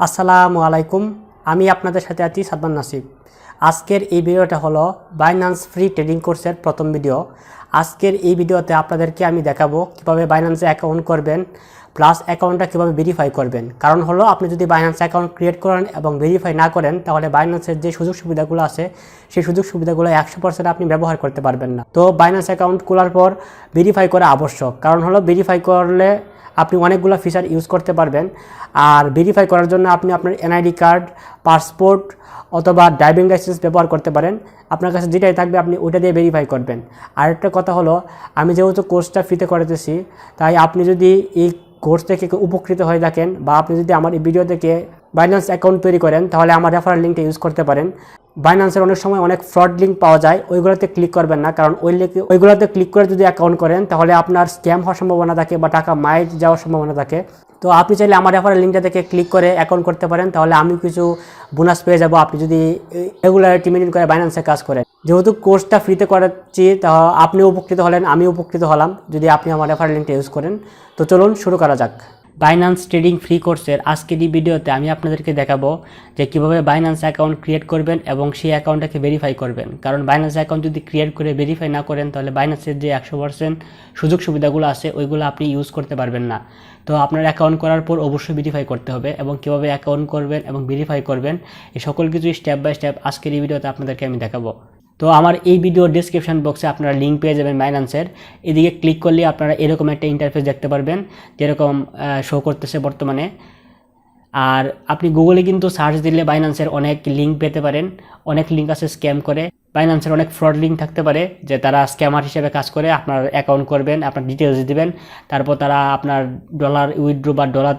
আসসালামু আলাইকুম। আমি আপনাদের সাথে আছি সাদমান নাসিব। আজকের এই ভিডিওটা হলো বাইন্যান্স ফ্রি ট্রেডিং কোর্সের প্রথম ভিডিও। আজকের এই ভিডিওতে আপনাদেরকে আমি দেখাবো কিভাবে বাইন্যান্সে অ্যাকাউন্ট করবেন, প্লাস অ্যাকাউন্টটা কীভাবে ভেরিফাই করবেন। কারণ হলো আপনি যদি বাইন্যান্স অ্যাকাউন্ট ক্রিয়েট করেন এবং ভেরিফাই না করেন তাহলে বাইন্যান্সের যে সুযোগ সুবিধাগুলো আছে সেই সুযোগ সুবিধাগুলো 100% আপনি ব্যবহার করতে পারবেন না। তো বাইন্যান্স অ্যাকাউন্ট খোলার পর ভেরিফাই করা আবশ্যক। কারণ হলো ভেরিফাই করলে আপনি অনেকগুলো ফিচার ইউজ করতে পারবেন। আর ভেরিফাই করার জন্য আপনি আপনার এনআইডি কার্ড, পাসপোর্ট অথবা ড্রাইভিং লাইসেন্স ব্যবহার করতে পারেন। আপনার কাছে যেটাই থাকবে আপনি ওইটা দিয়ে ভেরিফাই করবেন। আরেকটা কথা হলো, আমি যেহেতু কোর্সটা ফ্রিতে করাতেছি, তাই আপনি যদি এই কোর্স থেকে উপকৃত হয়ে থাকেন বা আপনি যদি আমার এই ভিডিও থেকে বাইন্যান্স অ্যাকাউন্ট তৈরি করেন তাহলে আমার রেফারেল লিঙ্কটা ইউজ করতে পারেন। বাইন্যান্সের অনেক সময় অনেক ফ্রড লিঙ্ক পাওয়া যায়, ওইগুলোতে ক্লিক করবেন না। কারণ ওইগুলোতে ক্লিক করে যদি অ্যাকাউন্ট করেন তাহলে আপনার স্ক্যাম হওয়ার সম্ভাবনা থাকে বা টাকা মাইট যাওয়ার সম্ভাবনা থাকে। তো আপনি চাইলে আমার রেফারেল লিঙ্কটা থেকে ক্লিক করে অ্যাকাউন্ট করতে পারেন, তাহলে আমি কিছু বোনাস পেয়ে যাব আপনি যদি রেগুলারিটি মেনটেন করে বাইন্যান্সে কাজ করেন। যেহেতু কোর্সটা ফ্রিতে করাচ্ছি তা আপনি উপকৃত হলেন, আমি উপকৃত হলাম যদি আপনি আমার রেফারেল লিঙ্কটা ইউজ করেন। তো চলুন শুরু করা যাক। বাইন্যান্স ট্রেডিং ফ্রি কোর্সের আজকের এই ভিডিওতে আমি আপনাদেরকে দেখাবো যে কীভাবে বাইন্যান্স অ্যাকাউন্ট ক্রিয়েট করবেন এবং সেই অ্যাকাউন্টটাকে ভেরিফাই করবেন। কারণ বাইন্যান্স অ্যাকাউন্ট যদি ক্রিয়েট করে ভেরিফাই না করেন তাহলে বাইন্যান্সের যে 100% সুযোগ সুবিধাগুলো আছে ওইগুলো আপনি ইউজ করতে পারবেন না। তো আপনার অ্যাকাউন্ট করার পর অবশ্যই ভেরিফাই করতে হবে এবং কীভাবে অ্যাকাউন্ট করবেন এবং ভেরিফাই করবেন এই সকল কিছু স্টেপ বাই স্টেপ আজকের এই ভিডিওতে আপনাদেরকে আমি দেখাবো। তো আমার এই ভিডিওর ডিসক্রিপশন বক্সে আপনারা লিঙ্ক পেয়ে যাবেন বাইন্যান্সের। এদিকে ক্লিক করলে আপনারা এরকম একটা ইন্টারফেস দেখতে পারবেন যেরকম শো করতেছে বর্তমানে। আর আপনি গুগলে কিন্তু সার্চ দিলে বাইন্যান্সের অনেক লিঙ্ক পেতে পারেন। অনেক লিঙ্ক আছে স্ক্যাম করে, বাইন্যান্সের অনেক ফ্রড লিঙ্ক থাকতে পারে যে তারা স্ক্যামার হিসেবে কাজ করে। আপনার অ্যাকাউন্ট করবেন, আপনার ডিটেলস দিবেন, তারপর তারা আপনার ডলার উইথড্র বা ডলার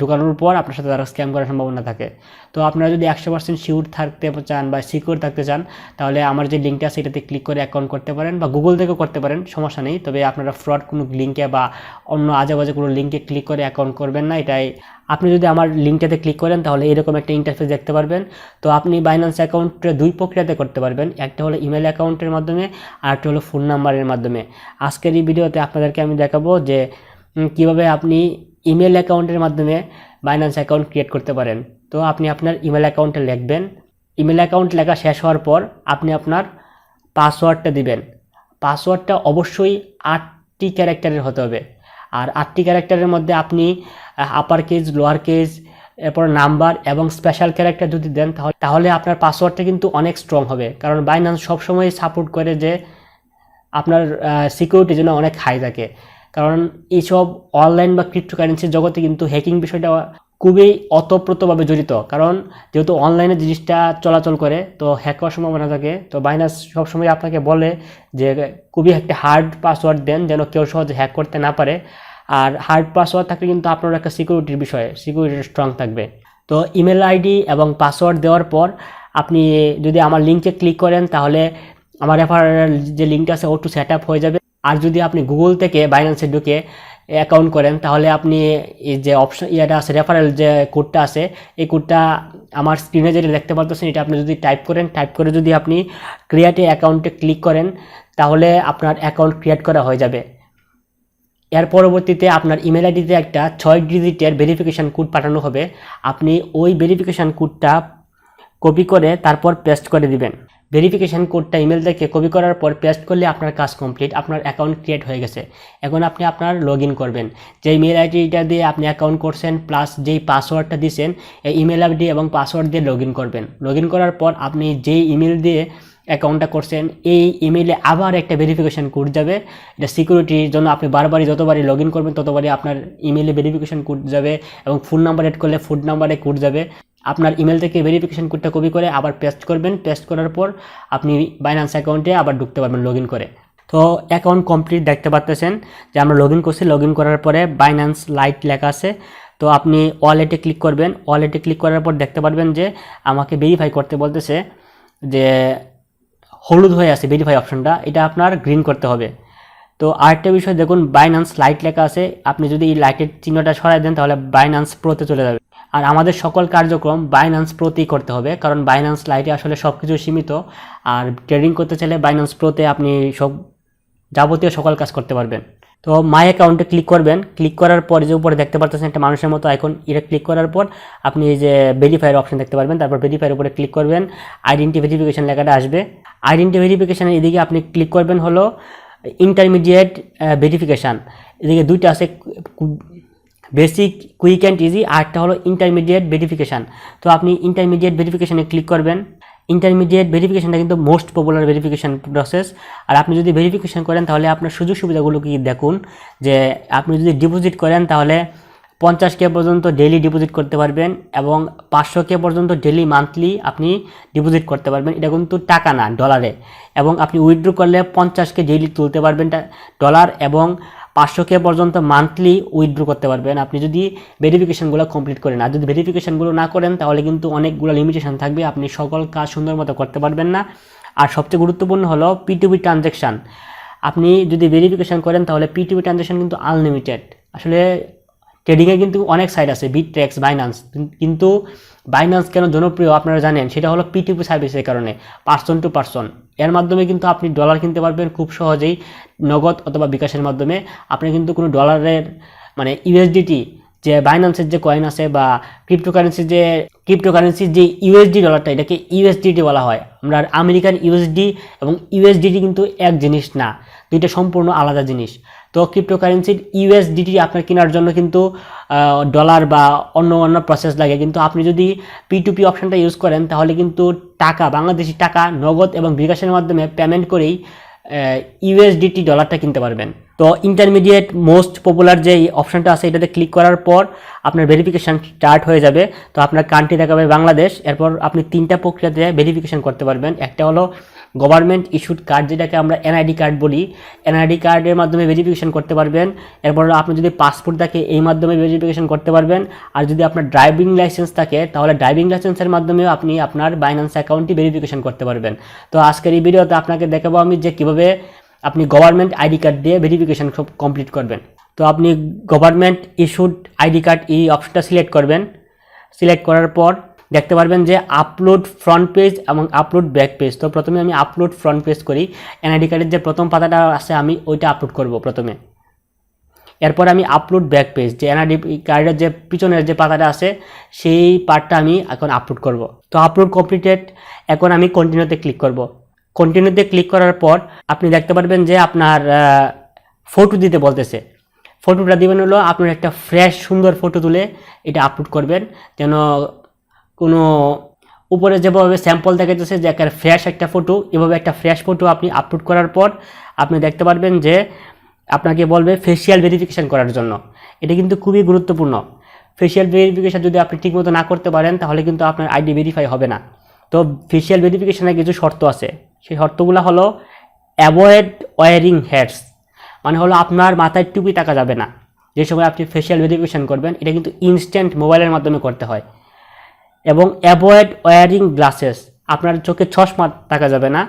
ঢোকানোর পর আপনার সাথে তারা স্ক্যাম করার সম্ভাবনা থাকে। তো আপনারা যদি 100% শিওর থাকতে চান বা সিকিউর থাকতে চান তাহলে আমার যে লিঙ্কটা আছে এটাতে ক্লিক করে অ্যাকাউন্ট করতে পারেন বা গুগল থেকেও করতে পারেন, সমস্যা নেই। তবে আপনারা ফ্রড কোনো লিঙ্কে বা অন্য আজেবাজে কোনো লিঙ্কে ক্লিক করে অ্যাকাউন্ট করবেন না। এটাই আপনি যদি আমার লিঙ্কটাতে ক্লিক করেন তাহলে এরকম একটা ইন্টারফেস দেখতে পারবেন। তো আপনি বাইন্যান্স অ্যাকাউন্টটা দুই প্রক্রিয়াতে করতে পারবেন, একটা হলো ইমেল অ্যাকাউন্টের মাধ্যমে আর একটা হলো ফোন নাম্বারের মাধ্যমে। আজকের এই ভিডিওতে আপনাদেরকে আমি দেখাবো যে কিভাবে আপনি ইমেল অ্যাকাউন্টের মাধ্যমে বাইন্যান্স অ্যাকাউন্ট ক্রিয়েট করতে পারেন। তো আপনি আপনার ইমেল অ্যাকাউন্টে লিখবেন, ইমেল অ্যাকাউন্ট লেখা শেষ হওয়ার পর আপনি আপনার পাসওয়ার্ডটা দিবেন। পাসওয়ার্ডটা অবশ্যই 8টি ক্যারেক্টারের হতে হবে। আর 8টি ক্যারেক্টারের মধ্যে আপনি আপার কেস, লোয়ার কেস, এরপর নাম্বার এবং স্পেশাল ক্যারেক্টার যদি দেন তাহলে আপনার পাসওয়ার্ডটা কিন্তু অনেক স্ট্রং হবে। কারণ বাইন্যান্স সবসময় সাপোর্ট করে যে আপনার সিকিউরিটির জন্য অনেক হাই থাকে। কারণ এইসব অনলাইন বা ক্রিপ্টোকারেন্সির জগতে কিন্তু হ্যাকিং বিষয়টা খুবই অতপ্রতভাবে জড়িত। কারণ যেহেতু অনলাইনে জিনিসটা চলাচল করে তো হ্যাক হওয়ার সম্ভাবনা থাকে। তো বাইন্যান্স সবসময় আপনাকে বলে যে খুবই একটা হার্ড পাসওয়ার্ড দেন যেন কেউ সহজে হ্যাক করতে না পারে। আর হার্ড পাসওয়ার্ড থাকলে কিন্তু আপনার একটা সিকিউরিটির বিষয়ে সিকিউরিটি স্ট্রং থাকবে। তো ইমেল আইডি এবং পাসওয়ার্ড দেওয়ার পর আপনি যদি আমার লিঙ্কে ক্লিক করেন তাহলে আমার রেফারেল যে লিঙ্কটা আছে ওটু সেট আপ হয়ে যাবে। আর যদি আপনি গুগল থেকে বাইন্যান্সে ঢুকে অ্যাকাউন্ট করেন তাহলে আপনি এই যে অপশন ইয়েটা আছে, রেফারেল যে কোডটা আছে, এই কোডটা আমার স্ক্রিনে যেটা দেখতে পাচ্ছেন এটা আপনি যদি টাইপ করেন, টাইপ করে যদি আপনি ক্রিয়েট অ্যাকাউন্টে ক্লিক করেন তাহলে আপনার অ্যাকাউন্ট ক্রিয়েট করা হয়ে যাবে। এর পরবর্তীতে আপনার ইমেল আইডিতে একটা 6 ডিজিটের ভেরিফিকেশান কোড পাঠানো হবে। আপনি ওই ভেরিফিকেশান কোডটা কপি করে তারপর পেস্ট করে দিবেন। ভেরিফিকেশান কোডটা ইমেল থেকে কপি করার পর পেস্ট করলে আপনার কাজ কমপ্লিট, আপনার অ্যাকাউন্ট ক্রিয়েট হয়ে গেছে। এখন আপনি আপনার লগ ইন করবেন। যে ইমেল আইডিটা দিয়ে আপনি অ্যাকাউন্ট করছেন প্লাস যেই পাসওয়ার্ডটা দিয়েছেন এই ইমেল আইডি এবং পাসওয়ার্ড দিয়ে লগ ইন করবেন। লগ ইন করার পর আপনি যেই ইমেল দিয়ে অ্যাকাউন্টটা করছেন এই ইমেইলে আবার একটা ভেরিফিকেশান কোড যাবে। এটা সিকিউরিটির জন্য আপনি বারবারই যতবারই লগ ইন করবেন ততবারই আপনার ইমেইলে ভেরিফিকেশান কোড যাবে এবং ফোন নাম্বার এড করলে ফোন নাম্বারে কোড যাবে। আপনার ইমেল থেকে ভেরিফিকেশান কোডটা কপি করে আবার পেস্ট করবেন। পেস্ট করার পর আপনি বাইন্যান্স অ্যাকাউন্টে আবার ঢুকতে পারবেন লগ ইন করে। তো অ্যাকাউন্ট কমপ্লিট দেখতে পাচ্ছেন যে আমরা লগ ইন করছি। লগ ইন করার পরে বাইন্যান্স লাইট লেখা আছে, তো আপনি ওয়ালেটে ক্লিক করবেন। ওয়ালেটে ক্লিক করার পর দেখতে পারবেন যে আমাকে ভেরিফাই করতে বলতেছে, যে হলুদ হয়ে আছে ভেরিফাই অপশনটা, এটা আপনার গ্রিন করতে হবে। তো আরেকটা বিষয় দেখুন, বাইন্যান্স লাইট লেখা আছে, আপনি যদি এই লাইটের চিহ্নটা সরাই দেন তাহলে বাইন্যান্স প্রোতে চলে যাবে। আর আমাদের সকল কার্যক্রম বাইন্যান্স প্রোতেই করতে হবে, কারণ বাইন্যান্স লাইটে আসলে সব কিছু সীমিত। আর ট্রেডিং করতে চাইলে বাইন্যান্স প্রোতে আপনি সব যাবতীয় সকল কাজ করতে পারবেন। তো মাই অ্যাকাউন্টে ক্লিক করবেন। ক্লিক করার পর যে উপরে দেখতে পাচ্ছেন একটা মানুষের মতো আইকন, এটা ক্লিক করার পর আপনি এই যে ভেরিফাইয়ের অপশন দেখতে পারবেন। তারপর ভেরিফাইয়ের উপরে ক্লিক করবেন, আইডেন্টি ভেরিফিকেশন লেখাটা আসবে। আইডেন্টি ভেরিফিকেশনের এদিকে আপনি ক্লিক করবেন হলো ইন্টারমিডিয়েট ভেরিফিকেশান। এদিকে দুইটা আছে, বেসিক, কুইক অ্যান্ড ইজি, আরটা হলো ইন্টারমিডিয়েট ভেরিফিকেশান। তো আপনি ইন্টারমিডিয়েট ভেরিফিকেশানে ক্লিক করবেন। ইন্টারমিডিয়েট ভেরিফিকেশনটা কিন্তু মোস্ট পপুলার ভেরিফিকেশন প্রসেস। আর আপনি যদি ভেরিফিকেশন করেন তাহলে আপনার সুযোগ সুবিধাগুলো কি দেখুন, যে আপনি যদি ডিপোজিট করেন তাহলে 50K পর্যন্ত ডেইলি ডিপোজিট করতে পারবেন এবং 500K পর্যন্ত ডেইলি মান্থলি আপনি ডিপোজিট করতে পারবেন। এটা কিন্তু টাকা না, ডলারে। এবং আপনি উইথড্র করলে 50K ডেইলি তুলতে পারবেন ডলার, এবং 500K পর্যন্ত মান্থলি উইথড্র করতে পারবেন আপনি যদি ভেরিফিকেশনগুলো কমপ্লিট করেন। আর যদি ভেরিফিকেশনগুলো না করেন তাহলে কিন্তু অনেকগুলো লিমিটেশন থাকবে, আপনি সকল কাজ সুন্দর মতো করতে পারবেন না। আর সবচেয়ে গুরুত্বপূর্ণ হলো P2P ট্রানজ্যাকশান। আপনি যদি ভেরিফিকেশন করেন তাহলে P2P ট্রানজ্যাকশান কিন্তু আনলিমিটেড। আসলে ট্রেডিংয়ে কিন্তু অনেক সাইট আছে, বিটট্রেক্স, বাইন্যান্স, কিন্তু বাইন্যান্স কেন জনপ্রিয় আপনারা জানেন, সেটা হলো P2P সার্ভিসের কারণে, পার্সন টু পার্সন। এর মাধ্যমে কিন্তু আপনি ডলার কিনতে পারবেন খুব সহজেই, নগদ অথবা বিকাশের মাধ্যমে। আপনি কিন্তু কোনো ডলারের মানে ইউএসডিটি যে বাইন্যান্সের যে কয়েন আছে বা ক্রিপ্টোকারেন্সির যে ইউএসডি ডলারটা, এটাকে ইউএসডিটি বলা হয়। আমরা আমেরিকান ইউএসডি এবং ইউএসডিটি কিন্তু এক জিনিস না, দুইটা সম্পূর্ণ আলাদা জিনিস। তো ক্রিপ্টোকারেন্সির ইউএসডিটি আপনার কেনার জন্য কিন্তু ডলার বা অন্য প্রসেস লাগে, কিন্তু আপনি যদি P2P অপশনটা ইউজ করেন তাহলে কিন্তু টাকা, বাংলাদেশি টাকা নগদ এবং বিকাশের মাধ্যমে পেমেন্ট করেই ইউএসডিটি ডলারটা কিনতে পারবেন। তো ইন্টারমিডিয়েট মোস্ট পপুলার যে অপশনটা আছে এটাতে ক্লিক করার পর আপনার ভেরিফিকেশান স্টার্ট হয়ে যাবে। তো আপনার কান্ট্রি দেখাবে বাংলাদেশ। এরপর আপনি 3টা প্রক্রিয়াতে ভেরিফিকেশান করতে পারবেন। একটা হলো গভর্নমেন্ট ইস্যুড কার্ড, যেটাকে আমরা এনআইডি কার্ড বলি। এনআইডি কার্ডের মাধ্যমে ভেরিফিকেশান করতে পারবেন। এরপর আপনি যদি পাসপোর্ট থাকে এই মাধ্যমে ভেরিফিকেশান করতে পারবেন। আর যদি আপনার ড্রাইভিং লাইসেন্স থাকে তাহলে ড্রাইভিং লাইসেন্সের মাধ্যমেও আপনি আপনার বাইন্যান্স অ্যাকাউন্টটি ভেরিফিকেশান করতে পারবেন। তো আজকের এই ভিডিওতে আপনাকে দেখাবো আমি যে কীভাবে আপনি গভর্নমেন্ট আইডি কার্ড দিয়ে ভেরিফিকেশান কমপ্লিট করবেন। তো আপনি গভর্নমেন্ট ইস্যুড আইডি কার্ড এই অপশনটা সিলেক্ট করবেন। সিলেক্ট করার পর দেখতে পারবেন যে আপলোড ফ্রন্ট পেজ এবং আপলোড ব্যাক পেজ। তো প্রথমে আমি আপলোড ফ্রন্ট পেজ করি। এনআইডি কার্ডের যে প্রথম পাতাটা আছে আমি ওইটা আপলোড করব প্রথমে। এরপর আমি আপলোড ব্যাক পেজ, যে এনআইডি কার্ডের যে পিছনের যে পাতাটা আছে সেই পার্টটা আমি এখন আপলোড করব। তো আপলোড কমপ্লিটেড। এখন আমি কন্টিনিউতে ক্লিক করব। কন্টিনিউতে ক্লিক করার পর আপনি দেখতে পারবেন যে আপনার ফটো দিতে বলতেছে। ফটোটা দিবেন হলো আপনার একটা ফ্রেশ সুন্দর ফটো তুলে এটা আপলোড করবেন, যেন কোনো উপরে যেভাবে স্যাম্পল দেখাতেছে যে একটা ফ্রেশ একটা ফটো, এভাবে একটা ফ্রেশ ফটো আপনি আপলোড করার পর আপনি দেখতে পারবেন যে আপনাকে বলবে ফেসিয়াল ভেরিফিকেশান করার জন্য। এটা কিন্তু খুবই গুরুত্বপূর্ণ। ফেসিয়াল ভেরিফিকেশান যদি আপনি ঠিকমতো না করতে পারেন তাহলে কিন্তু আপনার আইডি ভেরিফাই হবে না। তো ফেসিয়াল ভেরিফিকেশানের কিছু শর্ত আছে। সেই শর্তগুলো হলো অ্যাভয়েড ওয়ারিং হেডস, মানে হলো আপনার মাথায় টুপি টাকা যাবে না যে সময় আপনি ফেসিয়াল ভেরিফিকেশান করবেন। এটা কিন্তু ইনস্ট্যান্ট মোবাইলের মাধ্যমে করতে হয়। এবং অ্যাভয়েড ওয়ারিং গ্লাসেস, আপনার চোখে চশমা টাকা যাবে না।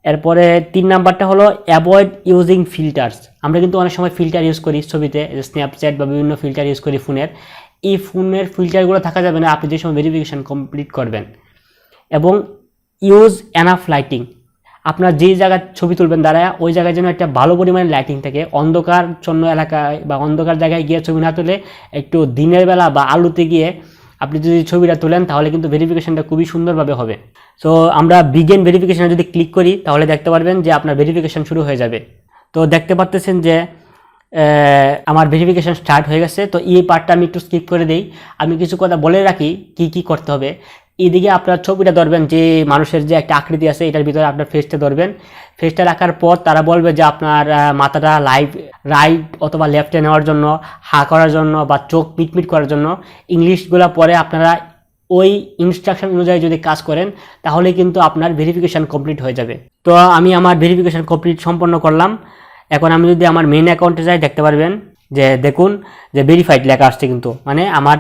এরপরে 3 নাম্বারটা হলো অ্যাভয়েড ইউজিং ফিল্টার্স। আমরা কিন্তু অনেক সময় ফিল্টার ইউজ করি ছবিতে, স্ন্যাপচ্যাট বা বিভিন্ন ফিল্টার ইউজ করি ফোনের। এই ফোনের ফিল্টারগুলো থাকা যাবে না আপনি যে সময় ভেরিফিকেশান কমপ্লিট করবেন। এবং ইউজ এনাফ লাইটিং, আপনার যেই জায়গায় ছবি তুলবেন দাঁড়ায় ওই জায়গায় যেন একটা ভালো পরিমাণে লাইটিং থাকে। অন্ধকারচ্ছন্ন এলাকায় বা অন্ধকার জায়গায় গিয়ে ছবি না তুলে একটু দিনের বেলা বা আলোতে গিয়ে আপনি যদি ছবিটা তোলেন তাহলে কিন্তু ভেরিফিকেশানটা খুবই সুন্দরভাবে হবে। সো আমরা বিগিন ভেরিফিকেশানে যদি ক্লিক করি তাহলে দেখতে পারবেন যে আপনার ভেরিফিকেশান শুরু হয়ে যাবে। তো দেখতে পাচ্ছেন যে আমার ভেরিফিকেশান স্টার্ট হয়ে গেছে। তো এই পার্টটা আমি একটু স্কিপ করে দিই। আমি কিছু কথা বলে রাখি কি করতে হবে। এদিকে আপনার ছবিটা ধরবেন, যে মানুষের যে একটা আকৃতি আছে এটার ভিতরে আপনার ফেসটা ধরবেন। ফেসটা রাখার পর তারা বলবে যে আপনার মাথাটা রাইট অথবা লেফটে নেওয়ার জন্য, হা করার জন্য বা চোখ মিটমিট করার জন্য। ইংলিশগুলো পরে আপনারা ওই ইনস্ট্রাকশন অনুযায়ী যদি কাজ করেন তাহলে কিন্তু আপনার ভেরিফিকেশান কমপ্লিট হয়ে যাবে। তো আমি আমার ভেরিফিকেশান কমপ্লিট সম্পন্ন করলাম। এখন আমি যদি আমার মেইন অ্যাকাউন্টে যাই দেখতে পারবেন যে দেখুন যে ভেরিফাইড লেখা আসছে, কিন্তু মানে আমার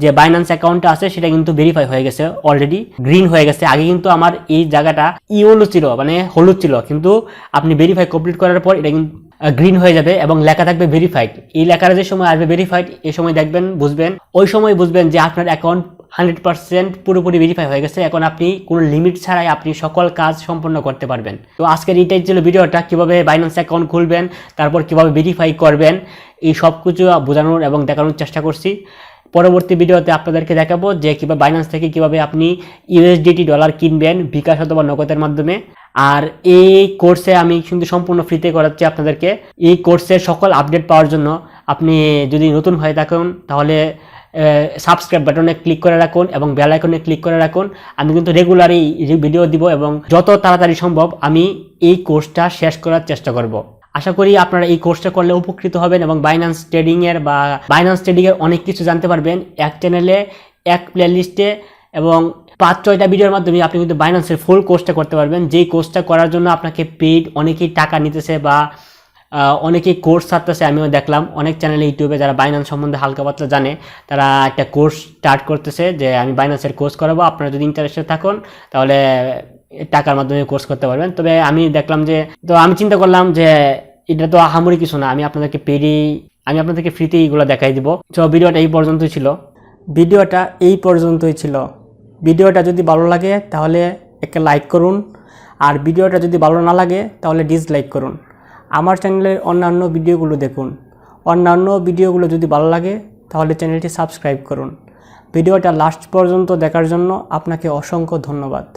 যে বাইন্যান্স অ্যাকাউন্টটা আছে সেটা কিন্তু ভেরিফাই হয়ে গেছে, অলরেডি গ্রিন হয়ে গেছে। আগে কিন্তু আমার এই জায়গাটা ইয়েলো ছিল, মানে হলুদ ছিল, কিন্তু আপনি ভেরিফাই কমপ্লিট করার পর এটা কিন্তু গ্রিন হয়ে যাবে এবং লেখা থাকবে ভেরিফাইড। এই লেখাটা যে সময় আসবে ভেরিফাইড, এই সময় দেখবেন বুঝবেন, ওই সময় বুঝবেন যে আপনার অ্যাকাউন্ট 100% পুরোপুরি ভেরিফাই হয়ে গেছে। এখন আপনি কোনো লিমিট ছাড়াই আপনি সকল কাজ সম্পন্ন করতে পারবেন। তো আজকের এইটাই ছিল ভিডিওটা, কিভাবে বাইন্যান্স অ্যাকাউন্ট খুলবেন, তারপর কিভাবে ভেরিফাই করবেন, এই সব কিছু বোঝানোর এবং দেখানোর চেষ্টা করছি। পরবর্তী ভিডিওতে আপনাদেরকে দেখাবো যে কীভাবে বাইন্যান্স থেকে কীভাবে আপনি ইউএসডিটি ডলার কিনবেন বিকাশ অথবা নগদের মাধ্যমে। আর এই কোর্সে আমি কিন্তু সম্পূর্ণ ফ্রিতে করাচ্ছি আপনাদেরকে। এই কোর্সের সকল আপডেট পাওয়ার জন্য আপনি যদি নতুন হয়ে থাকেন তাহলে সাবস্ক্রাইব বাটনে ক্লিক করে রাখুন এবং বেল আইকনে ক্লিক করে রাখুন। আমি কিন্তু রেগুলারই ভিডিও দিব এবং যত তাড়াতাড়ি সম্ভব আমি এই কোর্সটা শেষ করার চেষ্টা করব। আশা করি আপনারা এই কোর্সটা করলে উপকৃত হবেন এবং বাইন্যান্স ট্রেডিংয়ের অনেক কিছু জানতে পারবেন এক চ্যানেলে, এক প্লেলিস্টে এবং 5-6টা ভিডিওর মাধ্যমে আপনি কিন্তু বাইন্যান্সের ফুল কোর্সটা করতে পারবেন। যেই কোর্সটা করার জন্য আপনাকে পেইড অনেকেই টাকা নিতেছে বা অনেকেই কোর্স ছাড়তেছে। আমিও দেখলাম অনেক চ্যানেলে ইউটিউবে যারা বাইন্যান্স সম্বন্ধে হালকা পাতলা জানে তারা একটা কোর্স স্টার্ট করতেছে যে আমি বাইন্যান্সের কোর্স করাবো, আপনারা যদি ইন্টারেস্টেড থাকুন তাহলে টাকার মাধ্যমে কোর্স করতে পারবেন। তবে আমি দেখলাম যে, তো আমি চিন্তা করলাম যে এটা তো আহামরি কিছু না, আমি আপনাদেরকে ফ্রিতে এইগুলো দেখাই দিব। তো ভিডিওটা এই পর্যন্তই ছিল। ভিডিওটা যদি ভালো লাগে তাহলে একটা লাইক করুন, আর ভিডিওটা যদি ভালো না লাগে তাহলে ডিসলাইক করুন। আমার চ্যানেলের অন্যান্য ভিডিওগুলো দেখুন। অন্যান্য ভিডিওগুলো যদি ভালো লাগে তাহলে চ্যানেলটি সাবস্ক্রাইব করুন। ভিডিওটা লাস্ট পর্যন্ত দেখার জন্য আপনাকে অসংখ্য ধন্যবাদ।